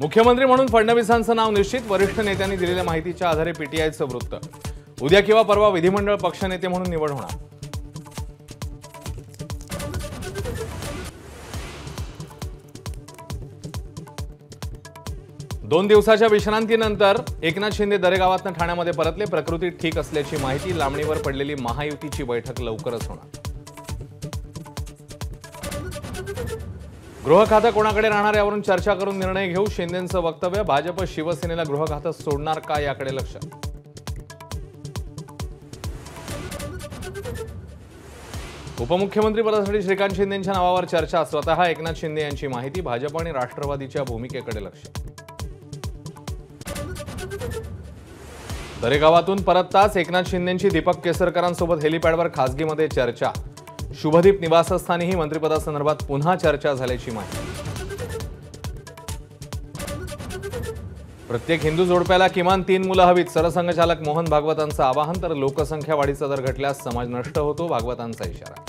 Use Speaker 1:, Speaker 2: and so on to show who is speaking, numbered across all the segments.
Speaker 1: मुख्यमंत्री म्हणून फडणवीसांचं नाव निश्चित, वरिष्ठ नेत्यांनी दिलेल्या माहितीच्या आधारे पीटीआयचं वृत्त। उद्या किंवा परवा विधिमंडळ पक्षनेते म्हणून निवड होणार। दोन दिवसाच्या विश्रांतीनंतर एकनाथ शिंदे दरेगावातून ठाण्यामध्ये परतले। प्रकृती ठीक असल्याची माहिती। लांबणीवर पडलेली महायुतीची बैठक लवकरच होणार। गृह खातं कोणाकडे राहणार यावरून चर्चा करून निर्णय घेऊ, शिंदेंचं वक्तव्य। भाजप शिवसेनेला गृह खातं सोडणार का याकडे लक्ष। उपमुख्यमंत्री पदासाठी श्रीकांत शिंदेंच्या नावावर चर्चा। स्वतः एकनाथ शिंदे यांची माहिती। भाजप आणि राष्ट्रवादीच्या भूमिकेकडे लक्ष। दरेगावातून परतताच एकनाथ शिंदेंची दीपक केसरकरांसोबत हेलिपॅडवर खासगीमध्ये चर्चा। शुभदीप निवासस्थानीही मंत्रिपदासंदर्भात पुन्हा चर्चा झाल्याची माहिती। प्रत्येक हिंदू जोडप्याला किमान 3 मुलं हवीत, सरसंघचालक मोहन भागवतांचं आवाहन। तर लोकसंख्या वाढीचा दर घटल्यास समाज नष्ट होतो, भागवतांचा इशारा।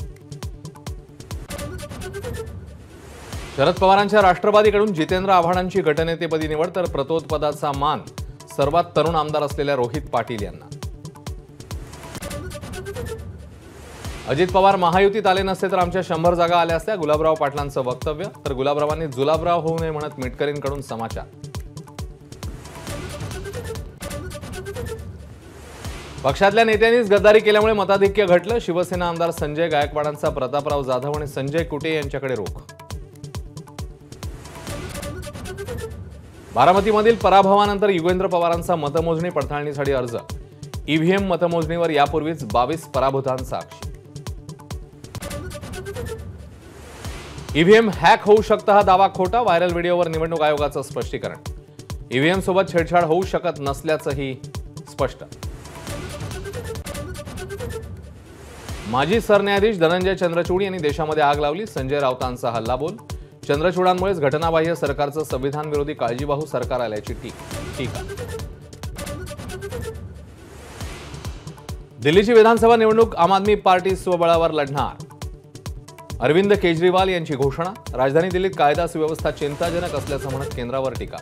Speaker 1: शरद पवारांच्या राष्ट्रवादीकडून जितेंद्र आव्हाडांची गटनेतेपदी निवड, तर प्रतोदपदाचा मान सर्वात तरुण आमदार असलेल्या रोहित पाटील यांना। अजित पवार महायुतीत आले नसते तर आमच्या 100 जागा आल्या असत्या, गुलाबराव पाटलांचं वक्तव्य। तर गुलाबरावांनी जुलाबराव होऊ नये म्हणत मिटकरींकडून समाचार। पक्षातल्या नेत्यांनीच गद्दारी केल्यामुळे मताधिक्य घटलं। शिवसेना आमदार संजय गायकवाडांचा प्रतापराव जाधव आणि संजय कुटे यांच्याकडे रोख। बारामतीमधील पराभवानंतर युगेंद्र पवारांचा मतमोजणी पडताळणीसाठी अर्ज। ईव्हीएम मतमोजणीवर यापूर्वीच 22 पराभूतांचा आक्षेप। ईव्हीएम हॅक होऊ शकतं हा दावा खोटा, व्हायरल व्हिडिओवर निवडणूक आयोगाचं स्पष्टीकरण। ईव्हीएम सोबत छेडछाड होऊ शकत नसल्याचंही स्पष्ट। माजी सरन्यायाधीश धनंजय चंद्रचूड यांनी देशामध्ये आग लावली। संजय राऊतांचा हल्लाबोल। चंद्रचूडांमुळेच घटनाबाह्य सरकारचं संविधान विरोधी काळजीवाहू सरकार आल्याची टीका। दिल्लीची विधानसभा निवडणूक आम आदमी पार्टी स्वबळावर लढणार। अरविंद केजरीवाल यांची घोषणा। राजधानी दिल्लीत कायदा सुव्यवस्था चिंताजनक असल्याचं म्हणत केंद्रावर टीका।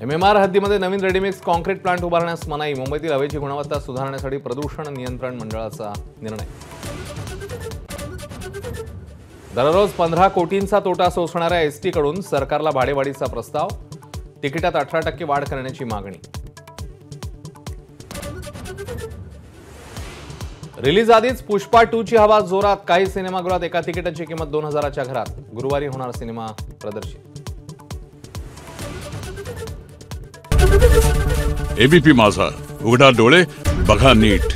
Speaker 1: एमएमआर हद्दीमध्ये नवीन रेडीमिक्स कॉन्क्रीट प्लांट उभारण्यास मनाई। मुंबईतील हवेची गुणवत्ता सुधारण्यासाठी प्रदूषण नियंत्रण मंडळाचा निर्णय। दररोज 15 कोटींचा तोटा सोसणाऱ्या एसटीकडून सरकारला भाडेवाढीचा प्रस्ताव। तिकिटात 18% वाढ करण्याची मागणी। रिलीज आधीच पुष्पा 2 ची हवा जोरात। काही सिनेमागृहात एका तिकिटाची किंमत 2000च्या घरात। गुरुवारी होणार सिनेमा प्रदर्शित।
Speaker 2: एबीपी माझा, उघडा डोळे बघा नीट।